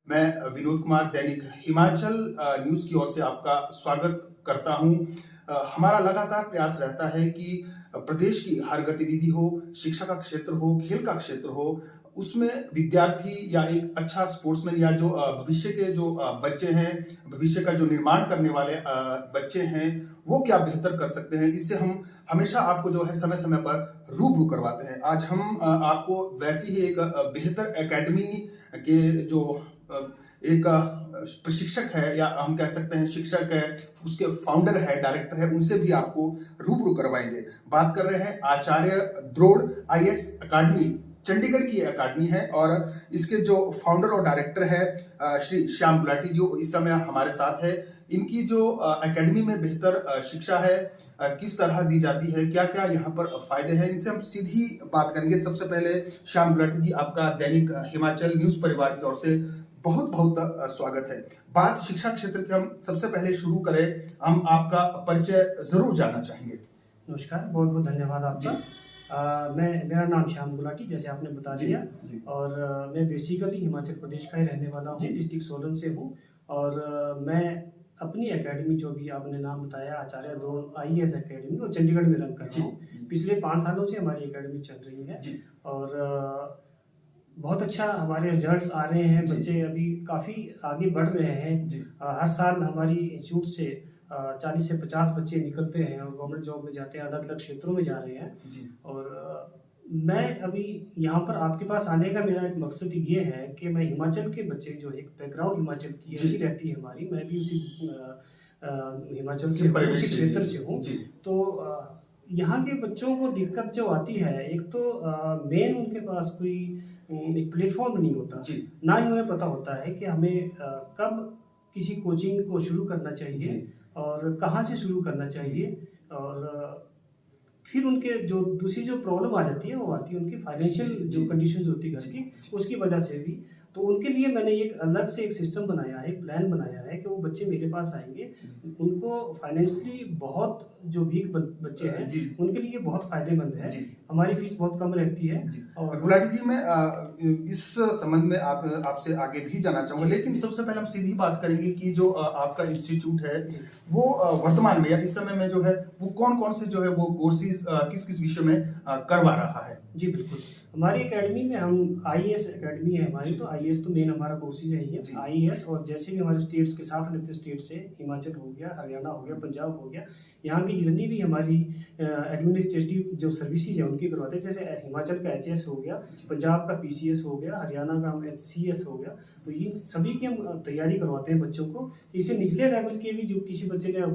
मैं विनोद कुमार दैनिक हिमाचल न्यूज़ की ओर से आपका स्वागत करता हूं। हमारा लगातार प्रयास रहता है कि प्रदेश की हर गतिविधि हो, शिक्षा का क्षेत्र हो, खेल का क्षेत्र हो, उसमें विद्यार्थी या एक अच्छा स्पोर्ट्समैन या जो भविष्य के जो बच्चे हैं, भविष्य का जो निर्माण करने वाले बच्चे हैं, वो क्या बेहतर कर सकते हैं। इससे हम हमेशा आपको जो है समय-समय पर रूबरू करवाते हैं। आज हम आपको वैसी ही एक बेहतर एकेडमी के जो एक प्रशिक्षक है या हम कह सकते हैं शिक्षक है, उसके फाउंडर है, डायरेक्टर है, उनसे भी आपको रूबरू करवाएंगे। बात कर रहे हैं आचार्य द्रोण आईएएस अकादमी, चंडीगढ़ की अकादमी है और इसके जो फाउंडर और डायरेक्टर है श्री श्याम गुलाटी जो इस समय हमारे साथ है। इनकी जो अकादमी में बेहतर शिक्षा है, किस तरह दी जाती है, क्या क्या यहाँ पर फायदे हैं, इनसे हम सीधी बात करेंगे। सबसे पहले श्याम गुलाटी जी, आपका दैनिक हिमाचल न्यूज परिवार की ओर से बहुत बहुत स्वागत है। बात शिक्षा क्षेत्र की हम सबसे पहले शुरू करें, हम आपका परिचय जरूर जानना चाहेंगे। नमस्कार, बहुत बहुत धन्यवाद आपका। मेरा नाम श्याम गुलाटी, जैसे आपने बता दिया। और मैं बेसिकली हिमाचल प्रदेश का ही रहने वाला हूँ, डिस्ट्रिक्ट सोलन से हूँ। और मैं अपनी एकेडमी, जो भी आपने नाम बताया, आचार्य द्रोण आईएएस अकेडमी, वो चंडीगढ़ में रन कर रहा हूँ। पिछले 5 सालों से हमारी एकेडमी चल रही है और बहुत अच्छा हमारे रिजल्ट्स आ रहे हैं। बच्चे अभी काफ़ी आगे बढ़ रहे हैं। हर साल हमारी इंस्टीट्यूट से 40 से 50 बच्चे निकलते हैं और गवर्नमेंट जॉब में जाते हैं, अलग अलग क्षेत्रों में जा रहे हैं। और मैं अभी यहाँ पर आपके पास आने का मेरा एक मकसद ये है कि मैं हिमाचल के बच्चे, जो एक बैकग्राउंड हिमाचल की ऐसी रहती है हमारी, मैं भी उसी हिमाचल के उसी क्षेत्र से हूँ। तो यहाँ के बच्चों को दिक्कत जो आती है, एक तो मेन उनके पास कोई एक प्लेटफॉर्म नहीं होता, ना ही उन्हें पता होता है कि हमें कब किसी कोचिंग को शुरू करना चाहिए और कहाँ से शुरू करना चाहिए। और फिर उनके जो दूसरी जो प्रॉब्लम आ जाती है, वो आती है उनकी फाइनेंशियल जो कंडीशंस होती है घर की, उसकी वजह से भी। तो उनके लिए मैंने एक अलग से एक सिस्टम बनाया है, एक प्लान बनाया है कि वो बच्चे मेरे पास आएंगे, उनको फाइनेंशियली बहुत जो वीक बच्चे हैं उनके लिए बहुत फायदेमंद है। हमारी फीस बहुत कम रहती है। और गुलाटी जी, मैं इस संबंध में आपसे आगे भी जानना चाहूंगा, लेकिन सबसे पहले हम सीधी बात करेंगे कि जो आपका इंस्टीट्यूट है वो वर्तमान में या इस समय में जो है वो कौन कौन से जो है वो कोर्सेज किस किस विषय में करवा रहा है। जी बिल्कुल, हमारी एकेडमी में हम आईएएस एकेडमी है हमारी, तो आईएएस तो मेन हमारा कोर्सेज है आईएएस। और जैसे भी हमारे स्टेट्स के साथ लगते स्टेट से, हिमाचल हो गया, हरियाणा हो गया, पंजाब हो गया, यहाँ की जितनी भी हमारी एडमिनिस्ट्रेटिव जो सर्विसेज है उनकी करवाते हैं। जैसे हिमाचल का एचएस हो गया, पंजाब का पीसीएस हो गया, हरियाणा का हम एचसीएस हो गया, तो ये सभी की हम तैयारी करवाते हैं बच्चों को। इससे निचले लेवल के भी, जो किसी बच्चे ने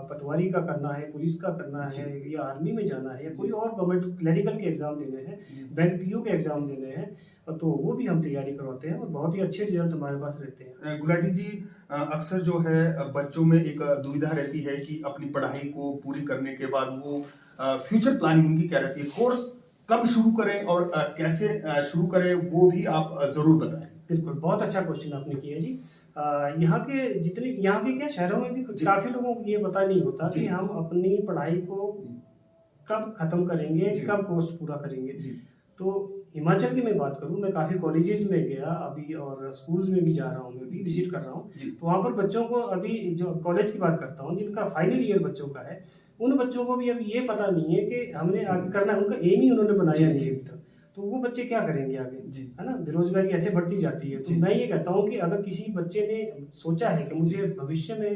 पटवारी का करना है, पुलिस का करना है, या आर्मी में जाना है, या कोई और गवर्नमेंट क्लरिकल के एग्जाम देने हैं, बैंक पीओ के एग्जाम देने हैं, तो वो भी हम तैयारी करवाते हैं और बहुत ही अच्छे रिजल्ट हमारे पास रहते हैं। गुलाटी जी, अक्सर जो है बच्चों में एक दुविधा रहती है कि अपनी पढ़ाई को पूरी करने के बाद वो फ्यूचर प्लानिंग उनकी क्या रहती है, कोर्स कब शुरू करें और कैसे शुरू करें, वो भी आप जरूर बताएं। बिल्कुल, बहुत अच्छा क्वेश्चन आपने किया जी। यहाँ के क्या शहरों में भी काफी लोगों को ये पता नहीं होता कि हम अपनी पढ़ाई को कब खत्म करेंगे, कब कोर्स पूरा करेंगे। तो हिमाचल की मैं बात करूं, मैं काफ़ी कॉलेजेस में गया अभी और स्कूल्स में भी जा रहा हूं, मैं भी विजिट कर रहा हूं। तो वहां पर बच्चों को, अभी जो कॉलेज की बात करता हूं, जिनका फाइनल ईयर बच्चों का है, उन बच्चों को भी अभी ये पता नहीं है कि हमने आगे करना है, उनका एम ही उन्होंने बनाया नहीं अभी तक। तो वो बच्चे क्या करेंगे आगे, है ना। बेरोजगारी ऐसे बढ़ती जाती है। तो मैं ये कहता हूँ कि अगर किसी बच्चे ने सोचा है कि मुझे भविष्य में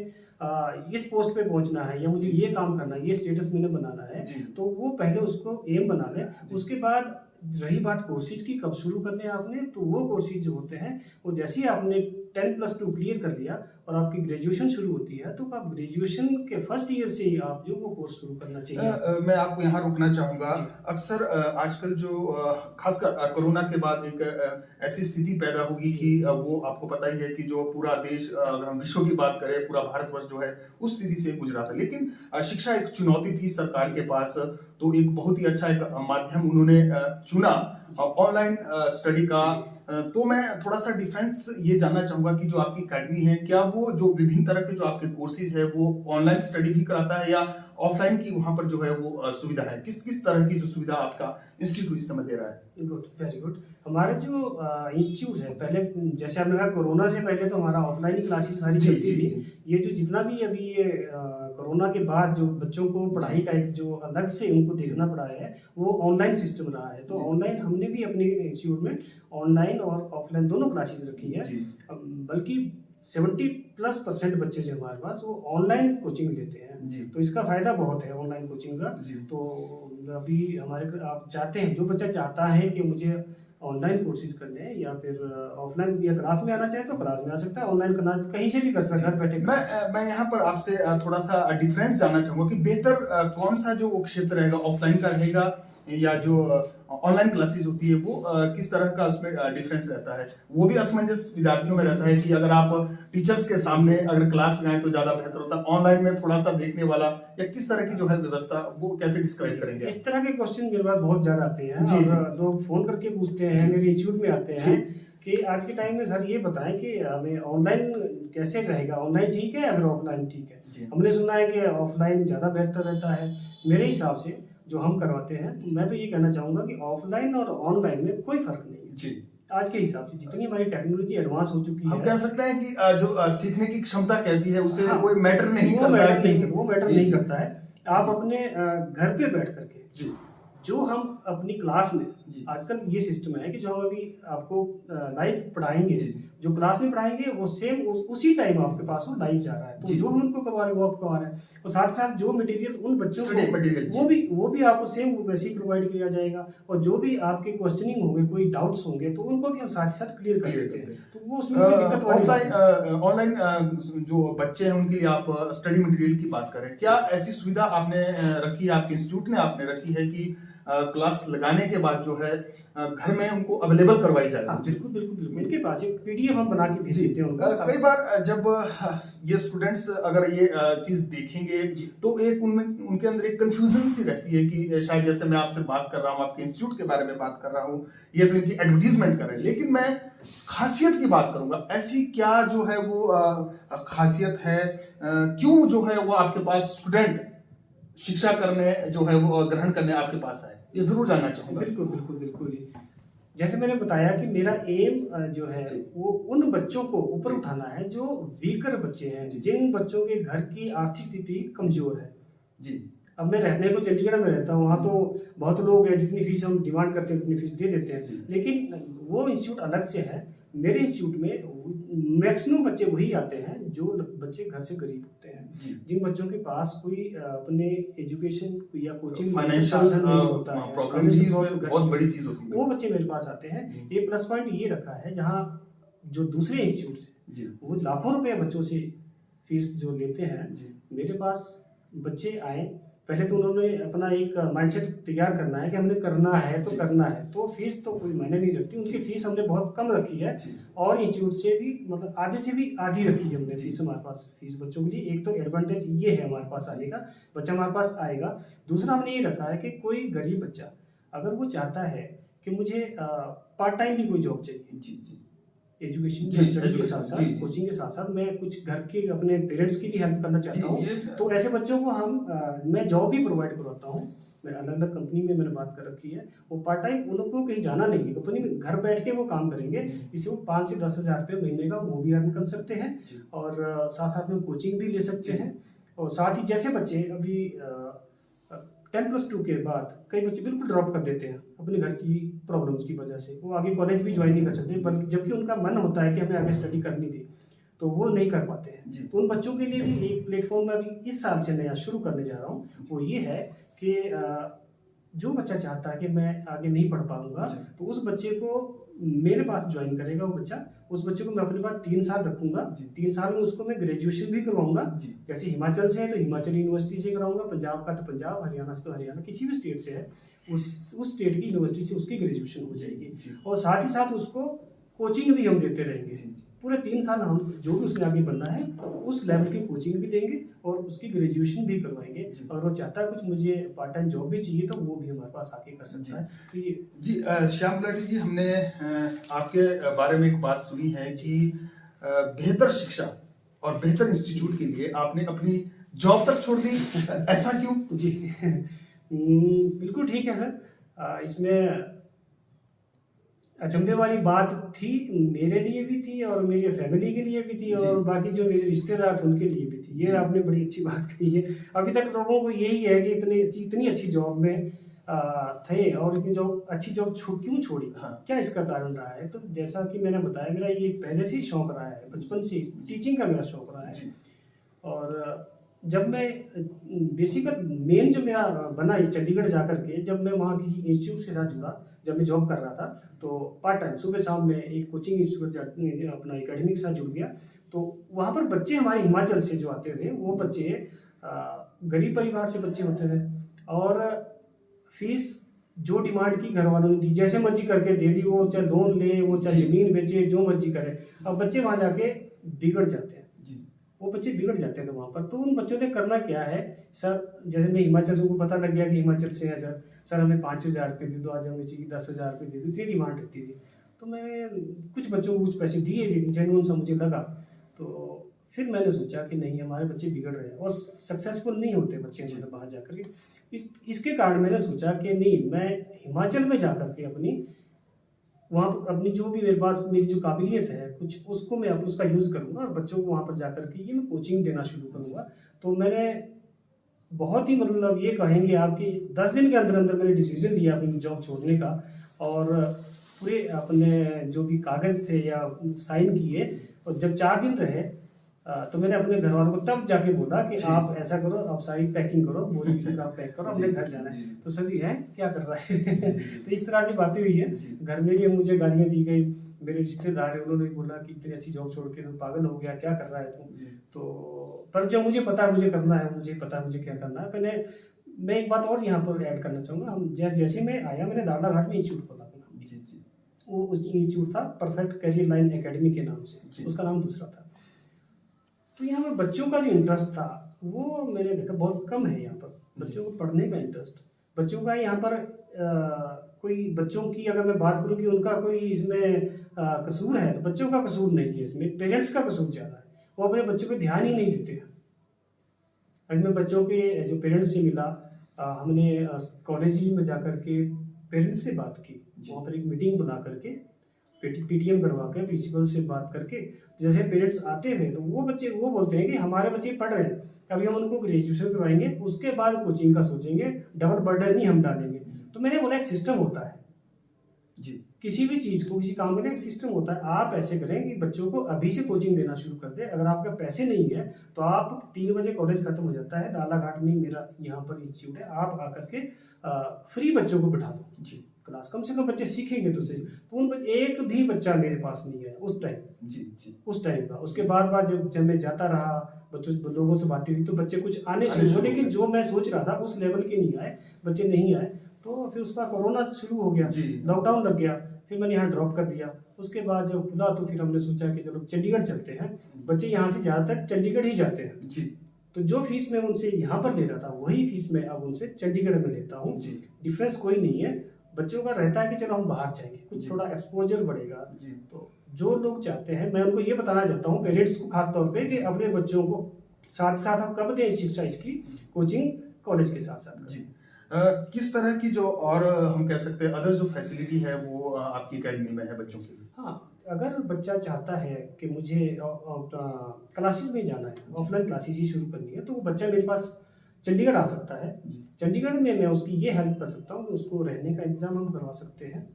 इस पोस्ट पे पहुंचना है, या मुझे ये काम करना है, ये स्टेटस मैंने बनाना है, तो वो पहले उसको एम बना ले। उसके बाद रही बात कोर्सेज की, कब शुरू करने हैं आपने, तो वो कोर्सेज जो होते हैं, वो जैसे ही आपने 10+2 क्लियर कर लिया और आपकी ग्रेजुएशन शुरू होती है, तो आप ग्रेजुएशन के फर्स्ट ईयर से ही आप जो वो कोर्स शुरू करना चाहिए। मैं आपको यहाँ रोकना चाहूंगा। अक्सर आजकल जो खासकर कोरोना के बाद एक ऐसी स्थिति पैदा होगी कि वो आपको पता ही है कि जो पूरा देश, अगर हम विश्व की बात करें, पूरा भारतवर्ष जो है उस स्थिति से गुजरा था। लेकिन शिक्षा एक चुनौती थी सरकार के पास, तो एक बहुत ही अच्छा एक माध्यम उन्होंने चुना ऑनलाइन स्टडी का। तो मैं थोड़ा सा डिफरेंस ये जानना चाहूंगा कि जो आपकी अकेडमी है, क्या वो जो विभिन्न तरह के जो आपके कोर्सेज है वो ऑनलाइन स्टडी भी कराता है या ऑफलाइन की वहां पर जो है वो सुविधा है, किस किस तरह की जो सुविधा आपका इंस्टीट्यूट इस समय दे रहा है? Good, very good. हमारे जो इंस्टीट्यूट है, पहले जैसे आपने कहा कोरोना से पहले तो हमारा ऑफलाइन ही क्लासेस सारी जी, चलती जी, थी। ये जो जितना भी अभी ये कोरोना के बाद जो बच्चों को पढ़ाई का एक जो अलग से उनको देखना पड़ा है, वो ऑनलाइन सिस्टम रहा है। तो जी। ऑनलाइन हमने भी अपने इंस्टीट्यूट में ऑनलाइन और ऑफलाइन दोनों क्लासेस रखी है। जी, बल्कि 70+% बच्चे जो हमारे पास वो ऑनलाइन कोचिंग लेते हैं। जी, तो इसका फ़ायदा बहुत है ऑनलाइन कोचिंग का। जी। तो अभी आप चाहते हैं, जो बच्चा चाहता है कि मुझे ऑनलाइन कोर्सेज करने हैं या फिर ऑफलाइन या क्लास में आना चाहे तो क्लास में आ सकता है, ऑनलाइन करना कहीं से भी कर सकता है, घर बैठे कर सकता है। मैं यहाँ पर आपसे थोड़ा सा डिफरेंस जानना चाहूंगा कि बेहतर कौन सा जो वो क्षेत्र रहेगा, ऑफलाइन का रहेगा या जो ऑनलाइन क्लासेस होती है वो किस तरह का उसमें डिफरेंस रहता है? वो भी असमंजस विद्यार्थियों में रहता है कि अगर आप टीचर्स के सामने अगर क्लास में आए तो ज्यादा बेहतर होता है, ऑनलाइन में थोड़ा सा देखने वाला, या किस तरह की जो है व्यवस्था वो कैसे डिस्क्राइब करेंगे? इस तरह के क्वेश्चन मेरे पास बहुत ज़्यादा आते हैं जी, और लोग फ़ोन करके पूछते हैं, जी। मेरे इंस्टीट्यूट में आते जी। हैं कि आज के टाइम में सर ये बताएं कि हमें ऑनलाइन कैसे रहेगा, ऑनलाइन ठीक है या फिर ऑफलाइन ठीक है? जी। हमने सुना है कि ऑफलाइन ज़्यादा बेहतर रहता है। मेरे हिसाब से जो हम करवाते हैं, तो मैं तो ये कहना चाहूँगा कि ऑफलाइन और ऑनलाइन में कोई फ़र्क नहीं है। जी। आज के हिसाब से जितनी हमारी टेक्नोलॉजी एडवांस हो चुकी हम है, कह सकते हैं कि जो सीखने की क्षमता कैसी है उसे हाँ, कोई मैटर नहीं वो करता मैटर है नहीं, कि वो मैटर जी, नहीं जी। करता है। आप अपने घर पे बैठ करके जी, जो हम अपनी क्लास में, जी। आजकल ये सिस्टम है कि जो हम अभी आपको लाइव पढ़ाएंगे, जी। जो क्लास में पढ़ाएंगे वो सेम उसी टाइम आपके पास वो लाइव जा रहा है। तो जी। जो हम उनको करवा रहे हैं वो आपको आ रहा है, और साथ साथ जो मटेरियल उन बच्चों स्टडी को मटेरियल, जी। वो भी आपको सेम वैसे ही प्रोवाइड किया जाएगा, और जो भी आपके क्वेश्चनिंग होंगे, कोई डाउट्स होंगे तो उनको भी हम साथ ही साथ क्लियर कर क्लियर देते करते हैं। तो वो उसमें कोई दिक्कत वाली बात नहीं है। ऑनलाइन जो बच्चे हैं उनके लिए आप स्टडी मटेरियल की बात करें, क्या ऐसी सुविधा आपने रखी है, आपके इंस्टीट्यूट ने आपने रखी है कि क्लास लगाने के बाद जो है घर में उनको अवेलेबल करवाई जाए? हाँ, बिल्कुल बिल्कुल बिल्कुल, उनके पास एक पीडीएफ हम बना के भेज जी। देते हैं उनको। कई बार जब ये स्टूडेंट्स अगर ये चीज देखेंगे तो एक उनमें उनके अंदर एक कंफ्यूजन सी रहती है कि शायद जैसे मैं आपसे बात कर रहा हूँ, आपके इंस्टीट्यूट के बारे में बात कर रहा हूँ, ये तो इनकी एडवर्टीजमेंट कर रहे हैं, लेकिन मैं खासियत की बात करूंगा। ऐसी क्या जो है वो खासियत है, क्यों जो है वो आपके पास स्टूडेंट शिक्षा करने जो है वो ग्रहण करने आपके पास आए, ये जरूर जानना चाहूंगा। बिल्कुल बिल्कुल बिल्कुल जी। जैसे मैंने बताया कि मेरा एम जो है जी। वो उन बच्चों को ऊपर जी। उठाना है जो वीकर बच्चे हैं, जी। जिन बच्चों के घर की आर्थिक स्थिति कमजोर है। जी। अब मैं रहने को चंडीगढ़ में रहता हूँ, वहाँ तो बहुत लोग हैं, जितनी फीस हम डिमांड करते हैं उतनी फीस दे देते हैं, जी। लेकिन वो इंस्टीट्यूट अलग से है। मेरे इंस्टीट्यूट में मैक्सिमम बच्चे वही आते हैं जो बच्चे घर से गरीब होते हैं, जी। जिन बच्चों के पास कोई अपने एजुकेशन या कोचिंग फाइनेंशियल नहीं होता है, प्रॉब्लम भी financial इसमें बहुत बड़ी चीज होती है। वो बच्चे मेरे पास आते हैं। जी। ये प्लस पॉइंट ये रखा है, जहाँ जो दूसरे इंस्टीट्यूट से जी। वो लाखों रुपए बच्चों से फीस जो लेते हैं, जी। मेरे पास बच्चे आए, पहले तो उन्होंने अपना एक माइंडसेट तैयार करना है कि हमने करना है तो जी। करना है, तो फीस तो कोई मायने नहीं रखती। उनकी फीस हमने बहुत कम रखी है, जी। और इंस्टीट्यूट से भी मतलब आधे से भी आधी रखी है हमने जी। फीस हमारे पास फीस बच्चों के लिए। एक तो एडवांटेज ये है हमारे पास आने का, बच्चा हमारे पास आएगा। दूसरा हमने ये रखा है कि कोई गरीब बच्चा अगर वो चाहता है कि मुझे पार्ट टाइम भी कोई जॉब चाहिए, जी। जी। एजुकेशन जी, या स्टडी के education, साथ साथ, जी, जी। कोचिंग के साथ साथ मैं कुछ घर के अपने पेरेंट्स की भी हेल्प करना चाहता हूँ। तो ऐसे बच्चों को मैं जॉब भी प्रोवाइड करवाता हूँ। मैं अलग अलग कंपनी में मैंने बात कर रखी है, वो पार्ट टाइम, उनको कहीं जाना नहीं है, कंपनी में घर बैठ के वो काम करेंगे। इससे वो 5 से 10 हज़ार रुपये महीने का वो भी अर्न कर सकते हैं, जी। और साथ साथ में कोचिंग भी ले सकते जी। हैं। और साथ ही जैसे बच्चे अभी 10+2 के बाद कई बच्चे बिल्कुल ड्रॉप कर देते हैं अपने घर की प्रॉब्लम्स की वजह से, वो आगे कॉलेज भी ज्वाइन नहीं कर सकते, बल्कि जबकि उनका मन होता है कि हमें आगे स्टडी करनी थी, तो वो नहीं कर पाते हैं। जी। तो उन बच्चों के लिए भी एक प्लेटफॉर्म में अभी इस साल से नया शुरू करने जा रहा हूँ। वो ये है कि जो बच्चा चाहता है कि मैं आगे नहीं पढ़ पाऊंगा, जी। तो उस बच्चे को मेरे पास ज्वाइन करेगा। वो बच्चा, उस बच्चे को मैं अपने पास 3 साल रखूंगा। जी। 3 साल में उसको मैं ग्रेजुएशन भी करवाऊंगा। जी। जैसे हिमाचल से है तो हिमाचल यूनिवर्सिटी से कराऊंगा, पंजाब का तो पंजाब, हरियाणा से तो हरियाणा, किसी भी स्टेट से है उस स्टेट की यूनिवर्सिटी से उसकी ग्रेजुएशन हो जाएगी। जी। और साथ ही साथ उसको कोचिंग भी हम देते रहेंगे। जी। पूरे 3 साल हम जो भी उसने आगे बढ़ना है उस लेवल की कोचिंग भी देंगे और उसकी ग्रेजुएशन भी करवाएंगे। जी। और वो चाहता है कुछ मुझे पार्ट टाइम जॉब भी चाहिए, तो वो भी हमारे पास आके कर सकता है। तो ये जी, श्याम गुलाटी जी, हमने आपके बारे में एक बात सुनी है कि बेहतर शिक्षा और बेहतर इंस्टीट्यूट के लिए आपने अपनी जॉब तक छोड़ दी, ऐसा क्यों? जी बिल्कुल ठीक है सर। इसमें अचंभे वाली बात थी, मेरे लिए भी थी और मेरी फैमिली के लिए भी थी और बाकी जो मेरे रिश्तेदार थे उनके लिए भी थी। ये आपने बड़ी अच्छी बात कही है। अभी तक लोगों को यही है कि इतनी अच्छी जॉब में थे और इतनी जॉब अच्छी जॉब क्यों छोड़ी, क्या इसका कारण रहा है? तो जैसा कि मैंने बताया, मेरा ये पहले से ही शौक रहा है, बचपन से टीचिंग का मेरा शौक रहा है। और जब मैं बेसिकल मेन जो मेरा बना है चंडीगढ़ जाकर के, जब मैं वहाँ किसी इंस्टीट्यूट के साथ जुड़ा, जब मैं जॉब कर रहा था तो पार्ट टाइम सुबह शाम में एक कोचिंग इंस्टीट्यूट अपना एकेडमी के साथ जुड़ गया। तो वहाँ पर बच्चे हमारे हिमाचल से जो आते थे, वो बच्चे गरीब परिवार से बच्चे होते थे और फीस जो डिमांड की घर वालों ने दी, जैसे मर्जी करके दे दी, वो चाहे लोन ले, वो चाहे जमीन बेचे, जो मर्जी करे। अब बच्चे वहाँ जाके बिगड़ जाते हैं, वो बच्चे बिगड़ जाते थे वहाँ पर। तो उन बच्चों ने करना क्या है सर, जैसे मैं हिमाचल से, उनको पता लग गया कि हिमाचल से है सर हमें 5,000 रुपये दे दो, आज हमें चाहिए 10,000 रुपये दे दो, इतनी डिमांड रहती थी। तो मैं कुछ बच्चों को कुछ पैसे दिए भी, जेन्युइन सा मुझे लगा। तो फिर मैंने सोचा कि नहीं, हमारे बच्चे बिगड़ रहे हैं और सक्सेसफुल नहीं होते बच्चे मतलब वहाँ जाकर के। इसके कारण मैंने सोचा कि नहीं, मैं हिमाचल में जाकर के वहाँ पर अपनी जो भी मेरे पास मेरी जो काबिलियत है कुछ, उसको मैं उसका यूज़ करूँगा और बच्चों को वहाँ पर जाकर के ये मैं कोचिंग देना शुरू करूँगा। तो मैंने बहुत ही मतलब ये कहेंगे आपकी 10 दिन के अंदर अंदर मैंने डिसीजन लिया अपनी जॉब छोड़ने का और पूरे अपने जो भी कागज़ थे या साइन किए। और जब 4 दिन रहे तो मैंने अपने घर वालों को तब जाके बोला कि आप ऐसा करो, आप सारी पैकिंग करो, बोरी बिस्तर आप पैक करो, अपने घर जाना है। तो सभी हैं क्या कर रहा है तो इस तरह से बातें हुई है। घर में भी मुझे गालियाँ दी गई, मेरे रिश्तेदार है उन्होंने भी बोला कि इतनी अच्छी जॉब छोड़ के तुम पागल हो गया, क्या कर रहा है तुम। तो पर जब मुझे पता है मुझे करना है, मुझे पता है मुझे क्या करना है। पहले मैं एक बात और यहाँ पर ऐड करना चाहूँगा, हम जैसे मैं आया, मैंने दाड़ाघाट में इंस्टीट्यूट खोला अपना। वो उस इंस्टीट्यूट था परफेक्ट करियर लाइन एकेडमी के नाम से, उसका नाम दूसरा था। तो यहाँ पर बच्चों का जो इंटरेस्ट था वो मैंने देखा बहुत कम है यहाँ पर, बच्चों को पढ़ने का इंटरेस्ट। बच्चों का यहाँ पर कोई बच्चों की अगर मैं बात करूँ कि उनका कोई इसमें कसूर है, तो बच्चों का कसूर नहीं है इसमें, पेरेंट्स का कसूर ज़्यादा है। वो अपने बच्चों पे ध्यान ही नहीं देते। अगर मैं बच्चों के जो पेरेंट्स से मिला, हमने कॉलेज में जाकर के पेरेंट्स से बात की, वहाँ पर एक मीटिंग बुला करके PTM करवा के प्रिंसिपल से बात करके, जैसे पेरेंट्स आते थे तो वो बच्चे वो बोलते हैं कि हमारे बच्चे पढ़ रहे हैं, अभी हम उनको ग्रेजुएशन करवाएंगे, उसके बाद कोचिंग का सोचेंगे, डबल बर्डन नहीं हम डालेंगे। तो मैंने बोला एक सिस्टम होता है जी, किसी भी चीज़ को, किसी काम का एक सिस्टम होता है। आप ऐसे करें कि बच्चों को अभी से कोचिंग देना शुरू कर दें। अगर आपके पैसे नहीं है तो आप 3 बजे कॉलेज खत्म हो जाता है, दालाघाट में मेरा यहाँ पर इंस्टीट्यूट है, आप आकर के फ्री बच्चों को बिठा दो जी क्लास, कम से कम बच्चे सीखेंगे तो सही। तो उन एक भी बच्चा मेरे पास नहीं है उस टाइम जी उस टाइम का। उसके बाद जब मैं जाता रहा, बच्चों लोगों से बातें हुई तो बच्चे कुछ आने शुरू हुए, लेकिन जो मैं सोच रहा था उस लेवल के नहीं आए, बच्चे नहीं आए। तो फिर उसका कोरोना शुरू हो गया, लॉकडाउन लग गया, फिर मैंने यहाँ ड्रॉप कर दिया। उसके बाद जब खुला तो फिर हमने सोचा कि चलो चंडीगढ़ चलते हैं, बच्चे यहाँ से ज़्यादातर चंडीगढ़ ही जाते हैं जी। तो जो फीस मैं उनसे यहाँ पर ले रहा था वही फीस मैं अब उनसे चंडीगढ़ में लेता हूँ जी। डिफरेंस कोई नहीं है। बच्चों का रहता है कि चलो हम बाहर जाएंगे, कुछ थोड़ा एक्सपोजर बढ़ेगा जी। तो जो लोग चाहते हैं, मैं उनको ये बताना चाहता हूँ पेरेंट्स को खास तौर पे, कि अपने बच्चों को साथ साथ हम कब दें शिक्षा, इसकी कोचिंग कॉलेज के साथ साथ जी। किस तरह की जो और हम कह सकते हैं अदर जो फैसिलिटी है वो आपकी एकेडमी में है बच्चों के लिए? हाँ, अगर बच्चा चाहता है कि मुझे क्लासेस में जाना है, ऑफलाइन क्लासेस ही शुरू करनी है, तो वो बच्चा मेरे पास चंडीगढ़ आ सकता है। चंडीगढ़ में मैं उसकी ये हेल्प कर सकता हूँ कि उसको रहने का इंतजाम हम करवा सकते हैं,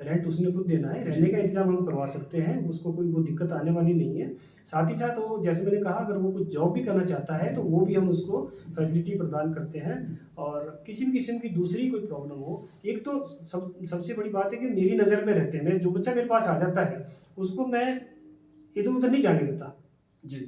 रेंट उसने खुद देना है, रहने का इंतजाम हम करवा सकते हैं, उसको कोई वो दिक्कत आने वाली नहीं है। साथ ही साथ वो, जैसे मैंने कहा, अगर वो कुछ जॉब भी करना चाहता है तो वो भी हम उसको फैसिलिटी प्रदान करते हैं। और किसी भी किस्म की दूसरी कोई प्रॉब्लम हो, एक तो सबसे बड़ी बात है कि मेरी नज़र में रहते हैं, जो बच्चा मेरे पास आ जाता है उसको मैं इधर उधर नहीं जाने देता जी,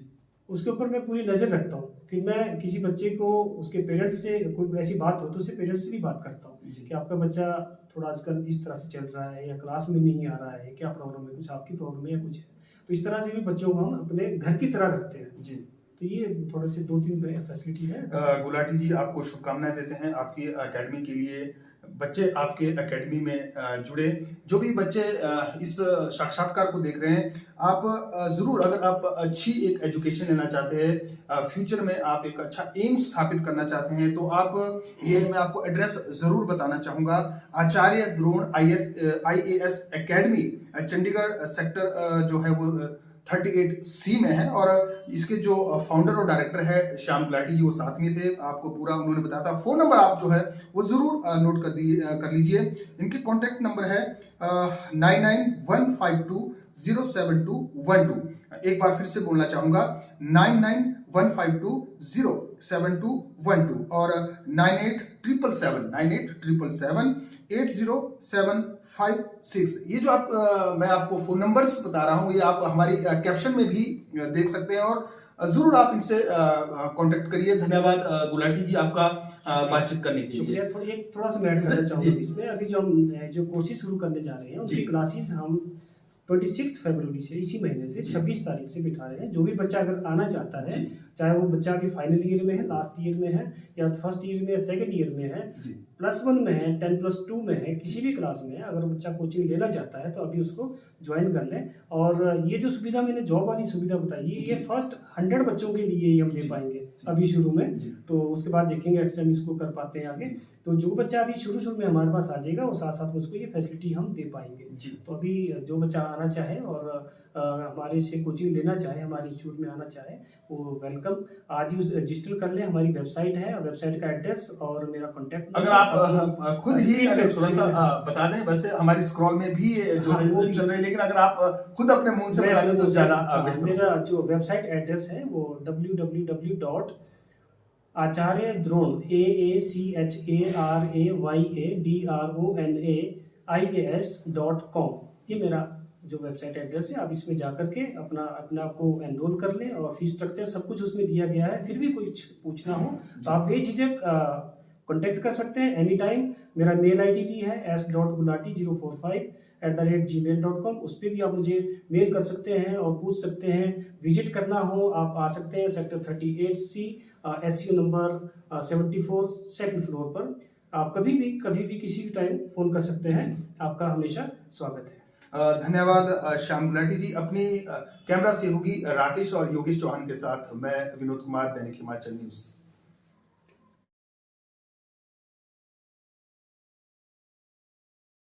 उसके ऊपर मैं पूरी नज़र रखता हूँ। फिर मैं किसी बच्चे को उसके पेरेंट्स से कोई ऐसी बात हो तो उससे पेरेंट्स से भी बात करता हूँ कि आपका बच्चा थोड़ा आजकल इस तरह से चल रहा है या क्लास में नहीं आ रहा है, क्या प्रॉब्लम है, कुछ आपकी प्रॉब्लम है या कुछ है। तो इस तरह से भी बच्चों को हम अपने घर की तरह रखते हैं जी। तो ये थोड़े से 2-3 फैसिलिटी है। गुलाटी जी, आपको शुभकामनाएं देते हैं आपकी एकेडमी के लिए, बच्चे आपके एकेडमी में जुड़े। जो भी बच्चे इस साक्षात्कार को देख रहे हैं, आप ज़रूर, अगर आप अच्छी एक एजुकेशन लेना चाहते हैं, फ्यूचर में आप एक अच्छा एम स्थापित करना चाहते हैं, तो आप ये मैं आपको एड्रेस ज़रूर बताना चाहूँगा। Acharya Drona IAS academy Chandigarh sector जो है वो 38C में है, और इसके जो फाउंडर और डायरेक्टर है श्याम गुलाटी जी, वो साथ में थे, आपको पूरा उन्होंने बताया था। फ़ोन नंबर आप जो है वो ज़रूर नोट कर लीजिए। इनके कॉन्टैक्ट नंबर है 9915207212। एक बार फिर से बोलना चाहूँगा, 9915207212 और 9877780756। ये जो मैं आपको फ़ोन नंबर्स बता रहा हूँ, ये आप हमारी कैप्शन में भी देख सकते हैं, और ज़रूर आप इनसे कांटेक्ट करिए। धन्यवाद गुलाटी जी, आपका बातचीत करने के लिए। शुक्रिया। थोड़ा सा मैं ऐड करना चाहूँगा इसमें। अभी जो हम जो कोर्सेज शुरू करने जा रहे हैं, उसकी क्लासेस हम 26 फरवरी से, इसी महीने से 26 तारीख से बिठा रहे हैं। जो भी बच्चा अगर आना चाहता है, चाहे वो बच्चा अभी फाइनल ईयर में है, लास्ट ईयर में है, या फर्स्ट ईयर में, सेकंड ईयर में है, +1 में है, 10+2 में है, किसी भी क्लास में है, अगर बच्चा कोचिंग लेना चाहता है तो अभी उसको ज्वाइन कर लें। और ये जो सुविधा मैंने जॉब वाली सुविधा बताई, ये फर्स्ट 100 बच्चों के लिए ही हम दे पाएंगे अभी शुरू में। तो उसके बाद देखेंगे एक्सटेंड इसको कर पाते हैं आगे। तो जो बच्चा अभी शुरू में हमारे पास आ जाएगा, वो साथ साथ उसको ये फैसिलिटी हम दे पाएंगे। तो अभी जो बच्चा आना चाहे और हमारे से कोचिंग लेना चाहे, हमारे इंस्टीट्यूट में आना चाहे, वो वेलकम। आज ही रजिस्टर कर ले। हमारी वेबसाइट है, वेबसाइट का एड्रेस और मेरा कॉन्टैक्ट। अगर आप खुद ही अगर थोड़ा सा बता दें, वैसे हमारी स्क्रॉल में भी जो है वो चल रही है, लेकिन अगर आप खुद अपने मुंह से बता दें तो ज्यादा बेहतर। मेरा जो वेबसाइट एड्रेस है वो www.acharya-द्रोण AACHARAYADRONAIAS.com, ये मेरा जो वेबसाइट एड्रेस है। आप इसमें जाकर के अपना को एनरोल कर लें, और फीस स्ट्रक्चर सब कुछ उसमें दिया गया है। फिर भी कुछ पूछना हो तो आप बेझिझक कॉन्टेक्ट कर सकते हैं एनी टाइम। मेरा मेल ID भी है s.gulati045@gmail.com। उस पर भी आप मुझे मेल कर सकते हैं और पूछ सकते हैं। विजिट करना हो आप आ सकते हैं sector 38C SU number 74 second floor पर। आप कभी भी किसी भी टाइम फ़ोन कर सकते हैं। आपका हमेशा स्वागत है। धन्यवाद श्याम गुलाटी जी। अपनी कैमरा सहयोगी राकेश और योगेश चौहान के साथ मैं विनोद कुमार, दैनिक हिमाचल न्यूज़।